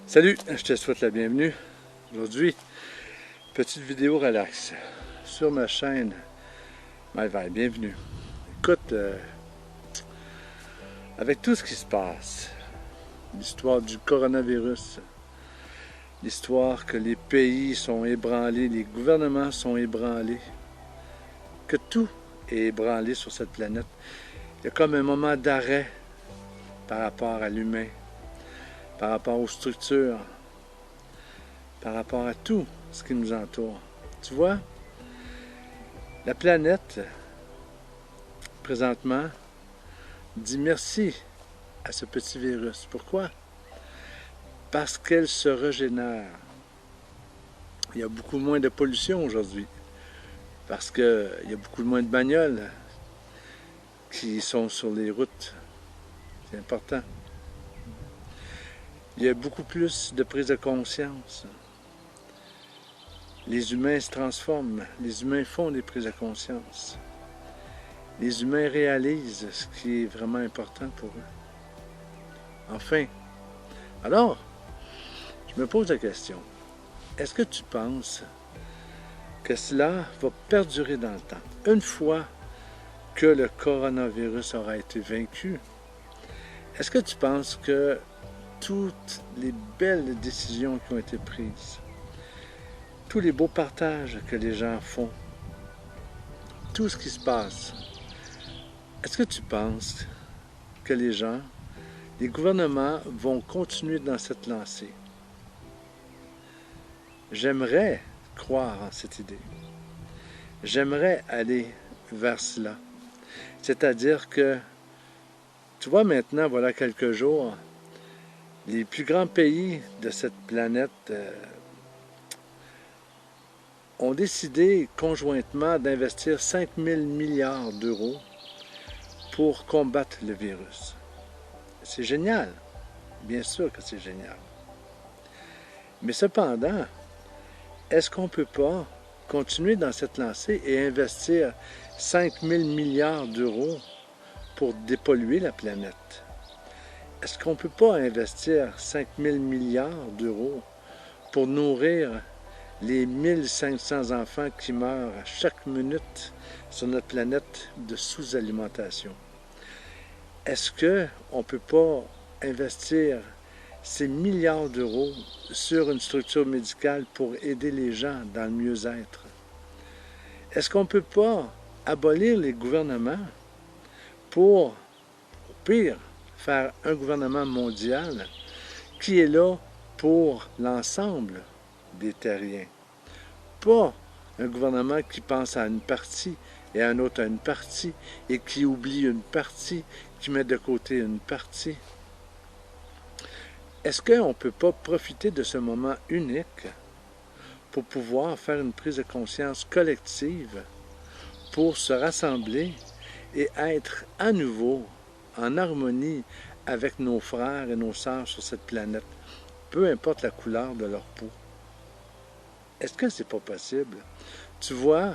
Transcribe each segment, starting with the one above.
Salut, je te souhaite la bienvenue. Aujourd'hui, petite vidéo relax sur ma chaîne MyVibe. Bienvenue. Écoute, avec tout ce qui se passe, l'histoire du coronavirus, l'histoire que les pays sont ébranlés, les gouvernements sont ébranlés, que tout est ébranlé sur cette planète, il y a comme un moment d'arrêt par rapport à l'humain, par rapport aux structures, par rapport à tout ce qui nous entoure. Tu vois, la planète, présentement, dit merci à ce petit virus. Pourquoi? Parce qu'elle se régénère. Il y a beaucoup moins de pollution aujourd'hui. Parce qu'il y a beaucoup moins de bagnoles qui sont sur les routes. C'est important. Il y a beaucoup plus de prise de conscience. Les humains se transforment. Les humains font des prises de conscience. Les humains réalisent ce qui est vraiment important pour eux. Enfin, alors, je me pose la question. Est-ce que tu penses que cela va perdurer dans le temps? Une fois que le coronavirus aura été vaincu, est-ce que tu penses que toutes les belles décisions qui ont été prises, tous les beaux partages que les gens font, tout ce qui se passe, est-ce que tu penses que les gens, les gouvernements vont continuer dans cette lancée? J'aimerais croire en cette idée. J'aimerais aller vers cela. C'est-à-dire que, tu vois maintenant, voilà quelques jours, les plus grands pays de cette planète ont décidé conjointement d'investir 5 000 milliards d'euros pour combattre le virus. C'est génial. Bien sûr que c'est génial. Mais cependant, est-ce qu'on ne peut pas continuer dans cette lancée et investir 5 000 milliards d'euros pour dépolluer la planète? Est-ce qu'on ne peut pas investir 5 000 milliards d'euros pour nourrir les 1500 enfants qui meurent à chaque minute sur notre planète de sous-alimentation? Est-ce qu'on ne peut pas investir ces milliards d'euros sur une structure médicale pour aider les gens dans le mieux-être? Est-ce qu'on ne peut pas abolir les gouvernements pour, au pire, faire un gouvernement mondial qui est là pour l'ensemble des terriens? Pas un gouvernement qui pense à une partie et un autre à une partie et qui oublie une partie, qui met de côté une partie. Est-ce qu'on ne peut pas profiter de ce moment unique pour pouvoir faire une prise de conscience collective, pour se rassembler et être à nouveau en harmonie avec nos frères et nos sœurs sur cette planète, peu importe la couleur de leur peau? Est-ce que c'est pas possible? Tu vois,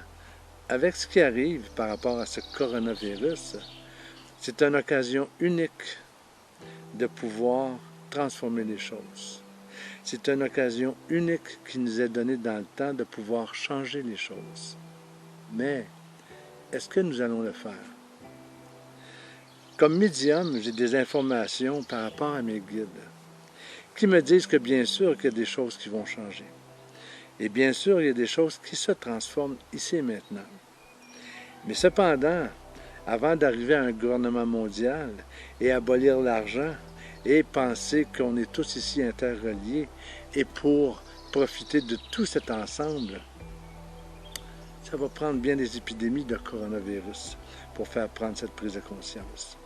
avec ce qui arrive par rapport à ce coronavirus, c'est une occasion unique de pouvoir transformer les choses. C'est une occasion unique qui nous est donnée dans le temps de pouvoir changer les choses. Mais, est-ce que nous allons le faire? Comme médium, j'ai des informations par rapport à mes guides qui me disent que bien sûr qu'il y a des choses qui vont changer. Et bien sûr, il y a des choses qui se transforment ici et maintenant. Mais cependant, avant d'arriver à un gouvernement mondial et abolir l'argent et penser qu'on est tous ici interreliés et pour profiter de tout cet ensemble, ça va prendre bien des épidémies de coronavirus pour faire prendre cette prise de conscience.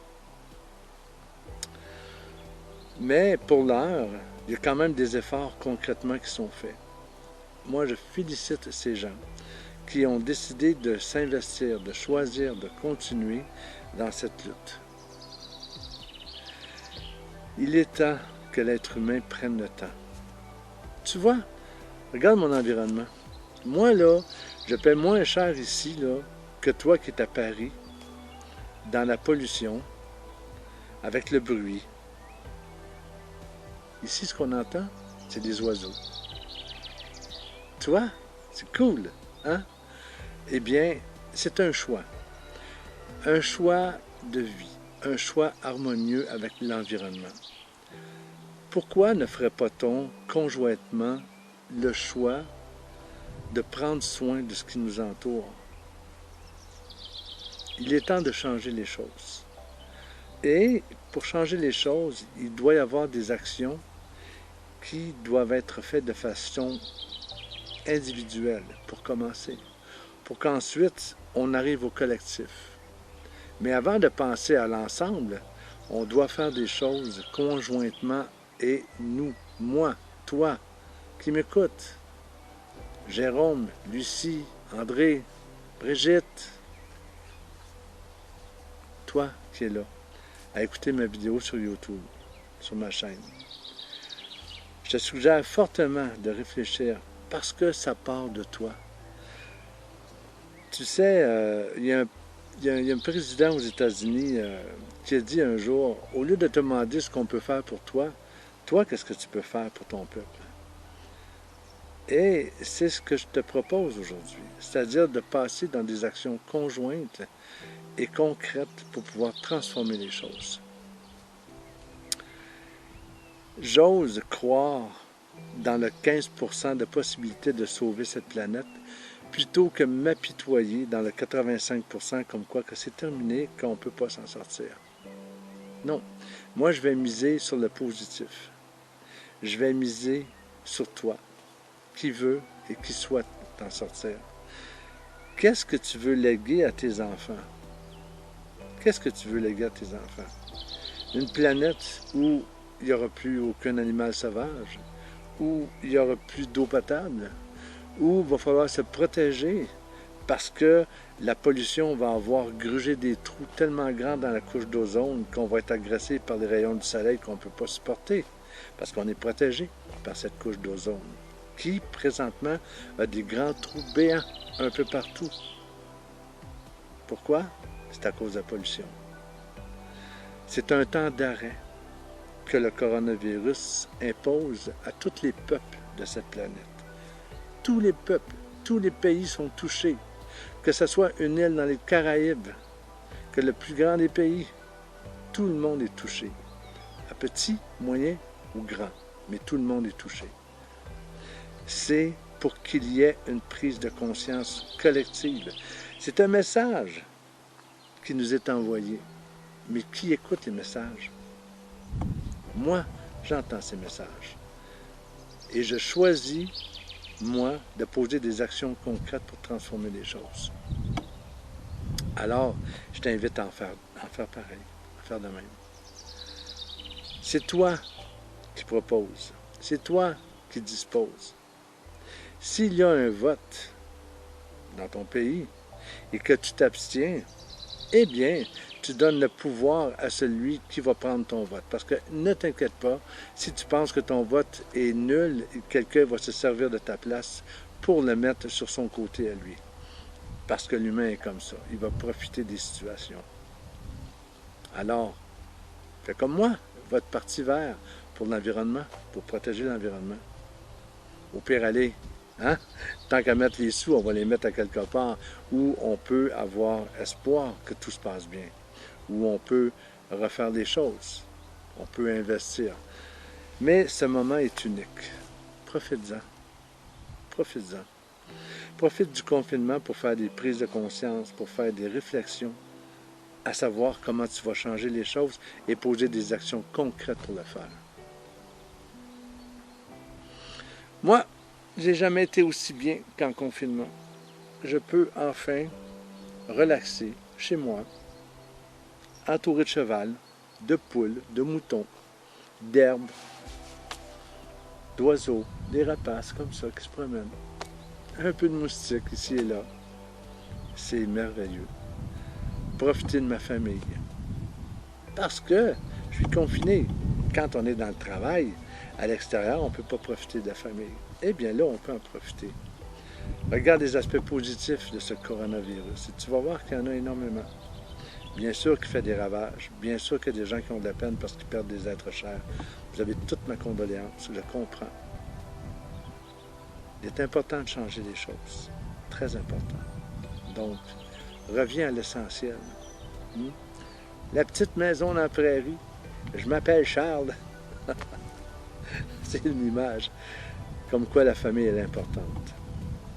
Mais pour l'heure, il y a quand même des efforts concrètement qui sont faits. Moi, je félicite ces gens qui ont décidé de s'investir, de choisir, de continuer dans cette lutte. Il est temps que l'être humain prenne le temps. Tu vois, regarde mon environnement. Moi, là, je paie moins cher ici là, que toi qui es à Paris, dans la pollution, avec le bruit. Ici, ce qu'on entend, c'est des oiseaux. Tu vois? C'est cool, hein? Eh bien, c'est un choix. Un choix de vie, un choix harmonieux avec l'environnement. Pourquoi ne ferait-on pas conjointement le choix de prendre soin de ce qui nous entoure? Il est temps de changer les choses. Et pour changer les choses, il doit y avoir des actions qui doivent être faites de façon individuelle pour commencer, pour qu'ensuite on arrive au collectif. Mais avant de penser à l'ensemble, on doit faire des choses conjointement et nous, moi, toi, qui m'écoutes, Jérôme, Lucie, André, Brigitte, toi qui es là, à écouter ma vidéo sur YouTube, sur ma chaîne. Je te suggère fortement de réfléchir parce que ça part de toi. Tu sais, il y a un président aux États-Unis qui a dit un jour, au lieu de te demander ce qu'on peut faire pour toi, toi, qu'est-ce que tu peux faire pour ton peuple? Et c'est ce que je te propose aujourd'hui, c'est-à-dire de passer dans des actions conjointes et concrètes pour pouvoir transformer les choses. J'ose croire dans le 15% de possibilité de sauver cette planète plutôt que m'apitoyer dans le 85% comme quoi que c'est terminé, qu'on ne peut pas s'en sortir. Non, moi je vais miser sur le positif. Je vais miser sur toi, qui veut et qui souhaite t'en sortir. Qu'est-ce que tu veux léguer à tes enfants? Qu'est-ce que tu veux léguer à tes enfants? Une planète où il n'y aura plus aucun animal sauvage, où il n'y aura plus d'eau potable, où il va falloir se protéger parce que la pollution va avoir grugé des trous tellement grands dans la couche d'ozone qu'on va être agressé par les rayons du soleil qu'on ne peut pas supporter parce qu'on est protégé par cette couche d'ozone qui, présentement, a des grands trous béants un peu partout. Pourquoi? C'est à cause de la pollution. C'est un temps d'arrêt que le coronavirus impose à tous les peuples de cette planète. Tous les peuples, tous les pays sont touchés. Que ce soit une île dans les Caraïbes, que le plus grand des pays, tout le monde est touché. À petit, moyen ou grand, mais tout le monde est touché. C'est pour qu'il y ait une prise de conscience collective. C'est un message qui nous est envoyé. Mais qui écoute les messages? Moi, j'entends ces messages. Et je choisis, moi, de poser des actions concrètes pour transformer les choses. Alors, je t'invite à en faire pareil, à faire de même. C'est toi qui propose. C'est toi qui dispose. S'il y a un vote dans ton pays et que tu t'abstiens, eh bien, tu donnes le pouvoir à celui qui va prendre ton vote. Parce que ne t'inquiète pas, si tu penses que ton vote est nul, quelqu'un va se servir de ta place pour le mettre sur son côté à lui. Parce que l'humain est comme ça. Il va profiter des situations. Alors, fais comme moi, vote Parti vert pour l'environnement, pour protéger l'environnement. Au pire, allez, hein? Tant qu'à mettre les sous, on va les mettre à quelque part où on peut avoir espoir que tout se passe bien, où on peut refaire des choses, on peut investir. Mais ce moment est unique. Profite-en. Profite-en. Profite du confinement pour faire des prises de conscience, pour faire des réflexions, à savoir comment tu vas changer les choses et poser des actions concrètes pour le faire. Moi, j'ai jamais été aussi bien qu'en confinement. Je peux enfin relaxer chez moi, entouré de cheval, de poules, de moutons, d'herbes, d'oiseaux, des rapaces comme ça qui se promènent. Un peu de moustiques ici et là. C'est merveilleux. Profiter de ma famille. Parce que je suis confiné. Quand on est dans le travail, à l'extérieur, on ne peut pas profiter de la famille. Eh bien là, on peut en profiter. Regarde les aspects positifs de ce coronavirus et tu vas voir qu'il y en a énormément. Bien sûr qu'il fait des ravages. Bien sûr qu'il y a des gens qui ont de la peine parce qu'ils perdent des êtres chers. Vous avez toute ma condoléance, je comprends. Il est important de changer les choses. Très important. Donc, reviens à l'essentiel. Hmm? La petite maison dans la prairie. Je m'appelle Charles. C'est une image. Comme quoi la famille est importante.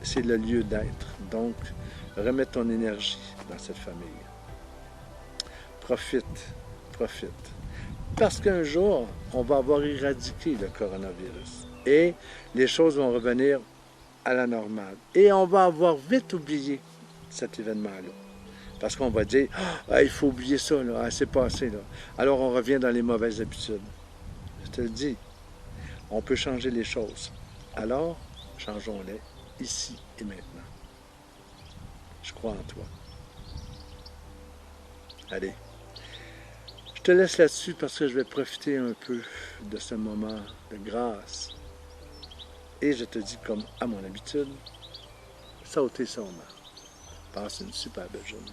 C'est le lieu d'être. Donc, remets ton énergie dans cette famille. Profite, profite. Parce qu'un jour, on va avoir éradiqué le coronavirus. Et les choses vont revenir à la normale. Et on va avoir vite oublié cet événement-là. Parce qu'on va dire, ah, il faut oublier ça, là. Ah, c'est passé, là. Alors on revient dans les mauvaises habitudes. Je te le dis, on peut changer les choses. Alors, changeons-les ici et maintenant. Je crois en toi. Allez. Je te laisse là-dessus parce que je vais profiter un peu de ce moment de grâce. Et je te dis, comme à mon habitude, sautez sur moi. Passe une super belle journée.